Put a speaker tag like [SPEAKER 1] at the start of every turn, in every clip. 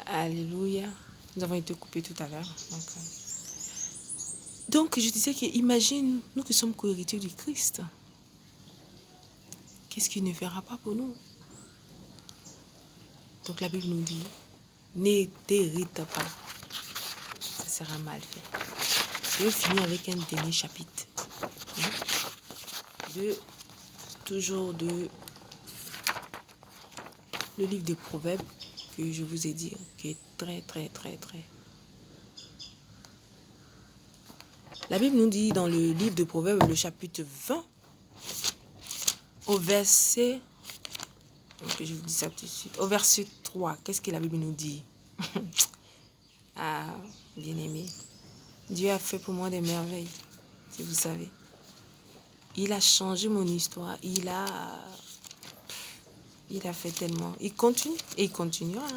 [SPEAKER 1] Alléluia. Nous avons été coupés tout à l'heure. Donc, je disais que, imagine, nous qui sommes co-héritiers du Christ, qu'est-ce qu'il ne fera pas pour nous? Donc, la Bible nous dit, ne t'hérite pas. Ça sera mal fait. Je vais finir avec un dernier chapitre. Toujours de le livre des Proverbes que je vous ai dit, qui est très. La Bible nous dit dans le livre de Proverbes, le chapitre 20, au verset, je vous dis ça tout de suite, au verset 3, qu'est-ce que la Bible nous dit? Ah, bien-aimé, Dieu a fait pour moi des merveilles, si vous savez. Il a changé mon histoire, il a fait tellement. Il continue et il continuera.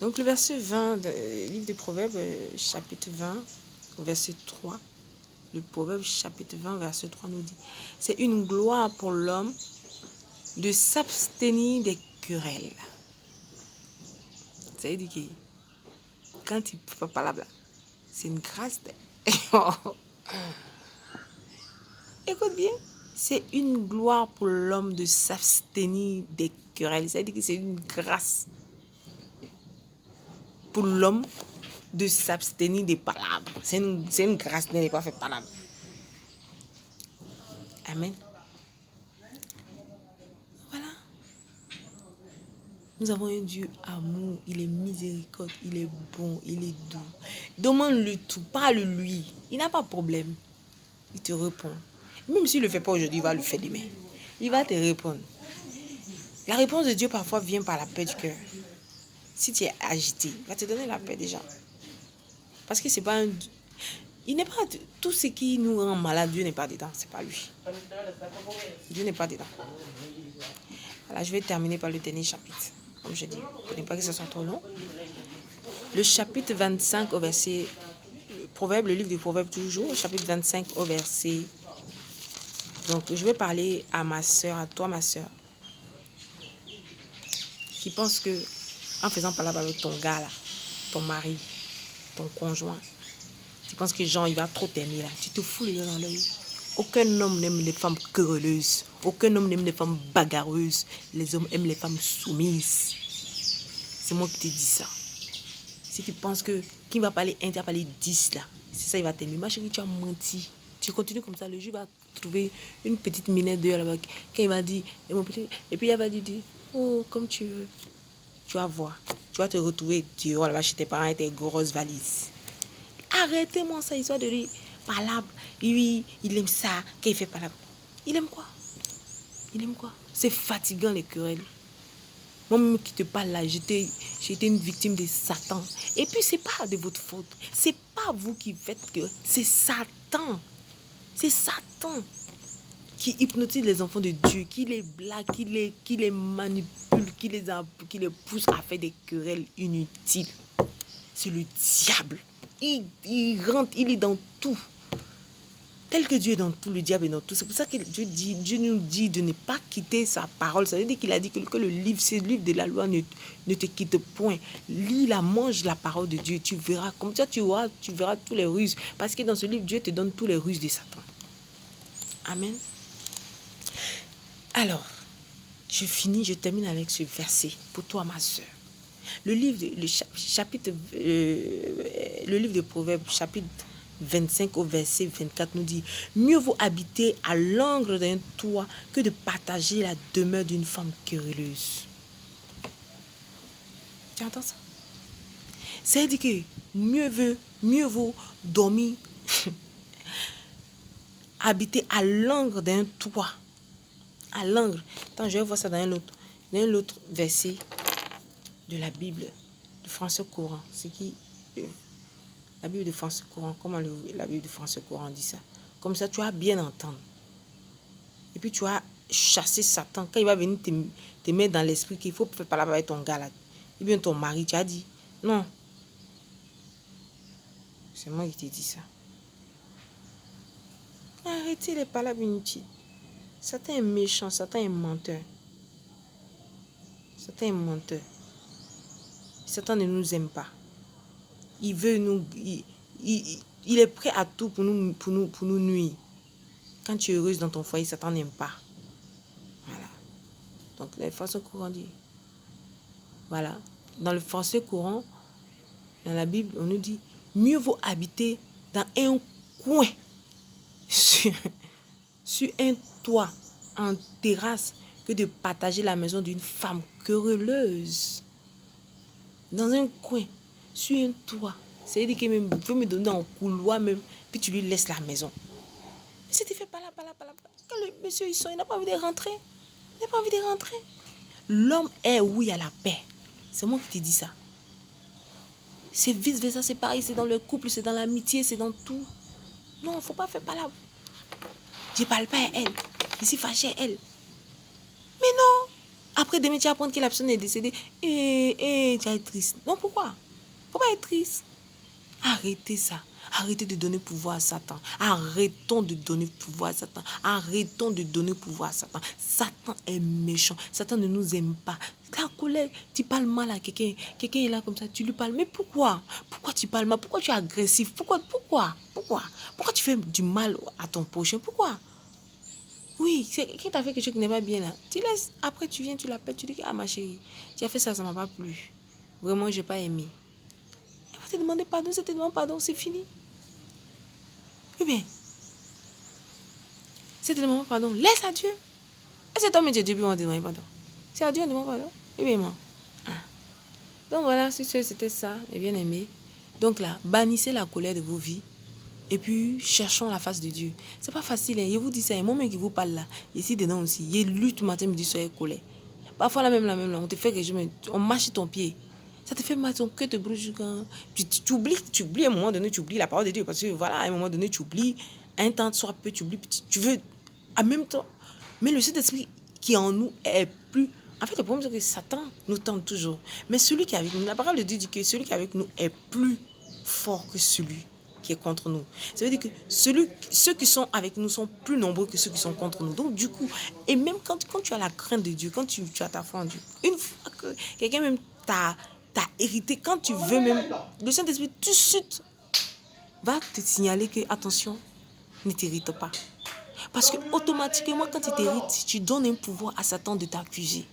[SPEAKER 1] Donc le verset 20, le livre des Proverbes, chapitre 20, verset 3, le Proverbe chapitre 20, verset 3 nous dit, c'est une gloire pour l'homme de s'abstenir des querelles. Ça veut dire que quand il ne peut pas là, c'est une grâce. Écoute bien, c'est une gloire pour l'homme de s'abstenir des querelles. Ça veut dire que c'est une grâce pour l'homme de s'abstenir des palabres. C'est une grâce de ne pas faire palabres. Amen. Voilà. Nous avons un Dieu amour, il est miséricorde, il est bon, il est doux. Demande-le tout, parle-lui. Il n'a pas de problème. Il te répond. Même s'il ne le fait pas aujourd'hui, il va le faire demain. Il va te répondre. La réponse de Dieu parfois vient par la paix du cœur. Si tu es agité, il va te donner la paix déjà. Parce que c'est pas un... Il n'est pas... Tout ce qui nous rend malade, Dieu n'est pas dedans. C'est pas lui. Dieu n'est pas dedans. Voilà, je vais terminer par le dernier chapitre. Comme je dis, il ne faut pas que ce soit trop long. Le chapitre 25 au verset... Proverbe, le livre du Proverbe toujours, chapitre 25 au verset... Donc, je vais parler à ma soeur, à toi, ma soeur, qui pense que, en faisant parler avec ton gars, là, ton mari, ton conjoint, tu penses que Jean, il va trop t'aimer, là. Tu te fous les yeux dans l'œil. Aucun homme n'aime les femmes querelleuses. Aucun homme n'aime les femmes bagarreuses. Les hommes aiment les femmes soumises. C'est moi qui te dis ça. Si tu penses que qui va parler 1, tu vas parler 10 là. C'est ça, il va t'aimer. Ma chérie, tu as menti. Tu continues comme ça, le jour va trouver une petite minette dehors là-bas. Quand il va dire, et puis il va dire, oh, comme tu veux. Tu vas voir. Tu vas te retrouver dehors là-bas chez tes parents avec tes grosses valises. Arrêtez-moi ça, histoire de lui. Palabre. Oui, il aime ça. Quand il fait palabre. Il aime quoi? Il aime quoi? C'est fatigant les querelles. Moi-même qui te parle là, j'ai été une victime de Satan. Et puis, c'est pas de votre faute. C'est pas vous qui faites que... C'est Satan. C'est Satan qui hypnotise les enfants de Dieu, qui les blague, qui les manipule, qui les pousse à faire des querelles inutiles. C'est le diable. Il rentre, il est dans tout. Tel que Dieu est dans tout, le diable est dans tout. C'est pour ça que Dieu nous dit de ne pas quitter sa parole. Ça veut dire qu'il a dit que le livre, c'est le livre de la loi, ne te quitte point. Lis-la, mange la parole de Dieu. Tu verras, comme ça tu verras tous les ruses. Parce que dans ce livre, Dieu te donne tous les ruses de Satan. Amen. Alors, je termine avec ce verset pour toi, ma soeur. Le livre de Proverbes, chapitre 25 au verset 24 nous dit, mieux vaut habiter à l'angle d'un toit que de partager la demeure d'une femme querelleuse. Tu entends ça? C'est-à-dire que mieux vaut dormir, habiter à l'angle d'un toit. À l'angle. Attends, je vais voir ça dans un autre verset de la Bible, de français courant. C'est qui? La Bible de français courant. Comment la Bible de français courant dit ça? Comme ça, tu vas bien entendre. Et puis, tu vas chasser Satan. Quand il va venir te mettre dans l'esprit qu'il faut faire parler avec ton gars là. Et bien ton mari, tu as dit, non. C'est moi qui t'ai dit ça. Arrêtez les palabres inutiles. Satan est méchant, Satan est menteur. Satan est menteur. Satan ne nous aime pas. Il veut nous... Il est prêt à tout pour nous nuire. Quand tu es heureuse dans ton foyer, Satan n'aime pas. Voilà. Donc, les forces courantes dit. Voilà. Dans le français courant, dans la Bible, on nous dit, mieux vaut habiter dans un coin, sur un toit, en terrasse, que de partager la maison d'une femme querelleuse. Dans un coin, sur un toit. C'est-à-dire qu'il veut me donner un couloir même, puis tu lui laisses la maison. Mais si tu fais pas là. Quand le monsieur il sort, il n'a pas envie de rentrer. Il n'a pas envie de rentrer. L'homme est où il y a la paix. C'est moi qui te dis ça. C'est vice-versa, c'est pareil, c'est dans le couple, c'est dans l'amitié, c'est dans tout. Non, il ne faut pas faire pas là. Je ne parle pas à elle. Je suis fâchée à elle. Mais non. Après, demain, tu vas apprendre que la personne est décédée. Et tu vas être triste. Non, pourquoi? Il ne faut pas être triste. Arrêtez ça. Arrêtez de donner pouvoir à Satan. Arrêtons de donner pouvoir à Satan. Arrêtons de donner pouvoir à Satan. Satan est méchant. Satan ne nous aime pas. La colère, tu parles mal à quelqu'un. Quelqu'un est là comme ça, tu lui parles. Mais pourquoi? Pourquoi tu parles mal? Pourquoi tu es agressif? Pourquoi tu fais du mal à ton prochain? Pourquoi? Oui, qui t'a fait quelque chose qui n'est pas bien là. Tu laisses, après tu viens, tu l'appelles, tu dis, ah ma chérie, tu as fait ça, ça ne m'a pas plu. Vraiment, je n'ai pas aimé. Elle va te demander pardon, si elle te demande pardon, c'est fini. Eh bien, si elle te demande pardon, laisse à Dieu. Et c'est toi, mais Dieu, on va te demander pardon. C'est à Dieu, on demande pardon. Eh bien, moi. Donc voilà, si c'était ça, et bien aimé. Donc là, bannissez la colère de vos vies. Et puis, cherchons la face de Dieu. C'est pas facile, hein. Je vous dis ça, et moi-même qui vous parle là, ici dedans aussi, il lutte matin, midi, soir, colère. Parfois, la même, on te fait que on marche sur ton pied. Ça te fait mal, ton cœur te brûle quand tu oublies à un moment donné, tu oublies la parole de Dieu. Parce que voilà, à un moment donné, tu oublies, un temps soit peu, tu oublies, tu veux, en même temps. Mais le Saint-Esprit qui en nous est plus. En fait, le problème, c'est que Satan nous tente toujours. Mais celui qui est avec nous, la parole de Dieu dit que celui qui est avec nous est plus fort que celui qui est contre nous. Ça veut dire que ceux qui sont avec nous sont plus nombreux que ceux qui sont contre nous. Donc, du coup, et même quand tu as la crainte de Dieu, quand tu as ta foi en Dieu, une fois que quelqu'un même t'a hérité, quand tu veux même, le Saint-Esprit tout de suite va te signaler que, attention, ne t'hérite pas. Parce que automatiquement, quand il t'hérite, tu donnes un pouvoir à Satan de t'accuser.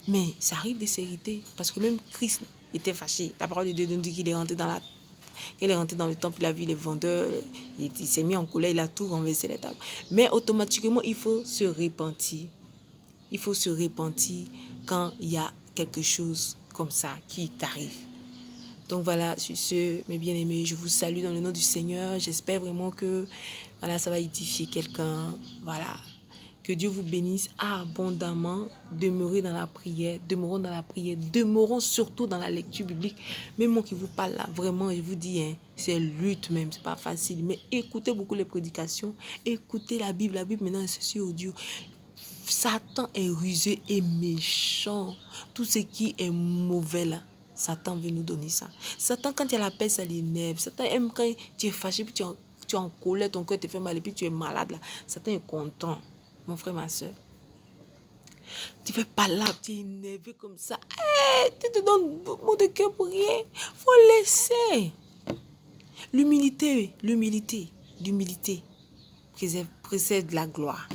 [SPEAKER 1] Mais ça arrive de s'hériter. Parce que même Christ était fâché. La parole de Dieu nous dit qu'il est rentré dans le temple, il a vu les vendeurs, il s'est mis en colère, il a tout renversé les tables. Mais automatiquement, il faut se repentir. Il faut se repentir quand il y a quelque chose comme ça qui t'arrive. Donc voilà, sur ce, mes bien-aimés, je vous salue dans le nom du Seigneur. J'espère vraiment que voilà, ça va édifier quelqu'un. Voilà. Que Dieu vous bénisse abondamment. Demeurez dans la prière. Demeurons dans la prière. Demeurons surtout dans la lecture biblique. Même moi qui vous parle là, vraiment, je vous dis, hein, c'est lutte même, c'est pas facile. Mais écoutez beaucoup les prédications. Écoutez la Bible. La Bible maintenant, c'est sur audio. Satan est rusé et méchant. Tout ce qui est mauvais là, Satan veut nous donner ça. Satan, quand il y a la paix, ça l'énerve. Satan aime quand tu es fâché, puis tu es en colère, ton cœur te fait mal, et puis tu es malade là. Satan est content. Mon frère, ma soeur, tu ne fais pas là, tu es énervé comme ça. Tu te donnes beaucoup de cœur pour rien. Il faut laisser. L'humilité précède la gloire.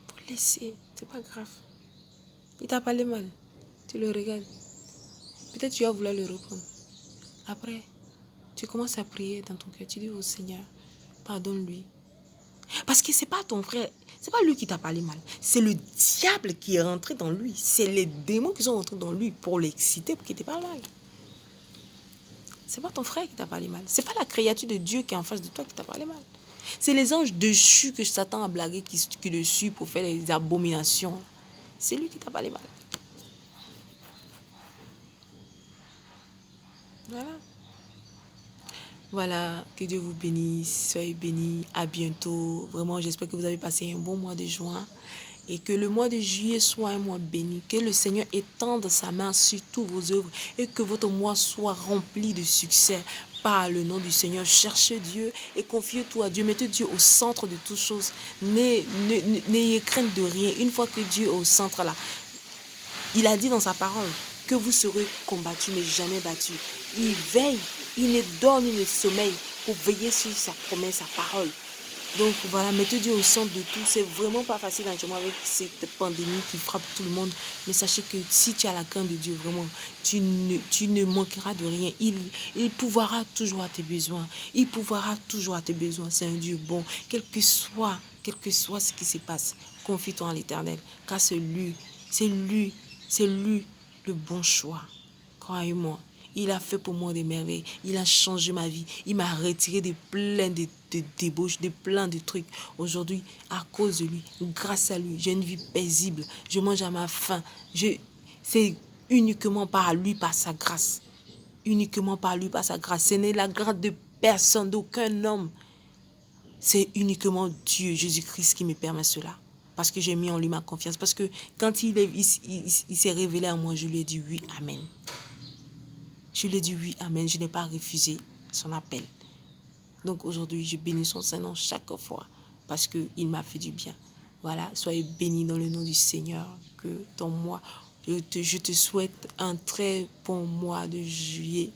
[SPEAKER 1] Il faut laisser, c'est pas grave. Il t'a parlé mal, tu le regardes. Peut-être tu vas vouloir le reprendre. Après, tu commences à prier dans ton cœur. Tu dis au Seigneur, pardonne-lui. Parce que c'est pas ton frère, c'est pas lui qui t'a parlé mal. C'est le diable qui est rentré dans lui. C'est les démons qui sont rentrés dans lui pour l'exciter, pour qu'il te parle mal. C'est pas ton frère qui t'a parlé mal. C'est pas la créature de Dieu qui est en face de toi qui t'a parlé mal. C'est les anges déchus que Satan a blagué qui le suivent pour faire des abominations. C'est lui qui t'a parlé mal. Voilà. Voilà, que Dieu vous bénisse, soyez bénis, à bientôt. Vraiment, j'espère que vous avez passé un bon mois de juin et que le mois de juillet soit un mois béni. Que le Seigneur étende sa main sur toutes vos œuvres et que votre mois soit rempli de succès par le nom du Seigneur. Cherchez Dieu et confiez tout à Dieu. Mettez Dieu au centre de toutes choses. N'ayez crainte de rien. Une fois que Dieu est au centre là, Il a dit dans sa parole que vous serez combattus mais jamais battus. Il veille, il ne dort ni ne sommeille pour veiller sur sa promesse, sa parole. Donc voilà, mettez Dieu au centre de tout. C'est vraiment pas facile actuellement avec cette pandémie qui frappe tout le monde. Mais sachez que si tu as la crainte de Dieu, vraiment, tu ne manqueras de rien. Il pourvoira toujours à tes besoins. Il pourvoira toujours à tes besoins. C'est un Dieu bon. Quel que soit ce qui se passe, confie-toi en l'Éternel. Car c'est lui le bon choix. Croyez-moi. Il a fait pour moi des merveilles. Il a changé ma vie. Il m'a retiré de plein de débauches, de plein de trucs. Aujourd'hui, à cause de lui, grâce à lui, j'ai une vie paisible. Je mange à ma faim. C'est uniquement par lui, par sa grâce. Uniquement par lui, par sa grâce. Ce n'est la grâce de personne, d'aucun homme. C'est uniquement Dieu, Jésus-Christ, qui me permet cela. Parce que j'ai mis en lui ma confiance. Parce que quand il s'est révélé à moi, je lui ai dit oui, amen. Je lui ai dit oui, amen. Je n'ai pas refusé son appel. Donc aujourd'hui, je bénis son Saint-Nom chaque fois parce qu'il m'a fait du bien. Voilà, soyez bénis dans le nom du Seigneur. Que ton mois, je te souhaite un très bon mois de juillet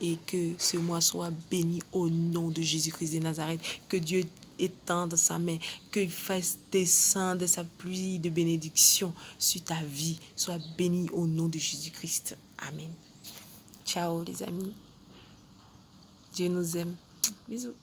[SPEAKER 1] et que ce mois soit béni au nom de Jésus-Christ de Nazareth. Que Dieu étende sa main, qu'il fasse descendre sa pluie de bénédiction sur ta vie. Sois béni au nom de Jésus-Christ. Amen. Ciao les amis. Dieu nous aime. Bisous.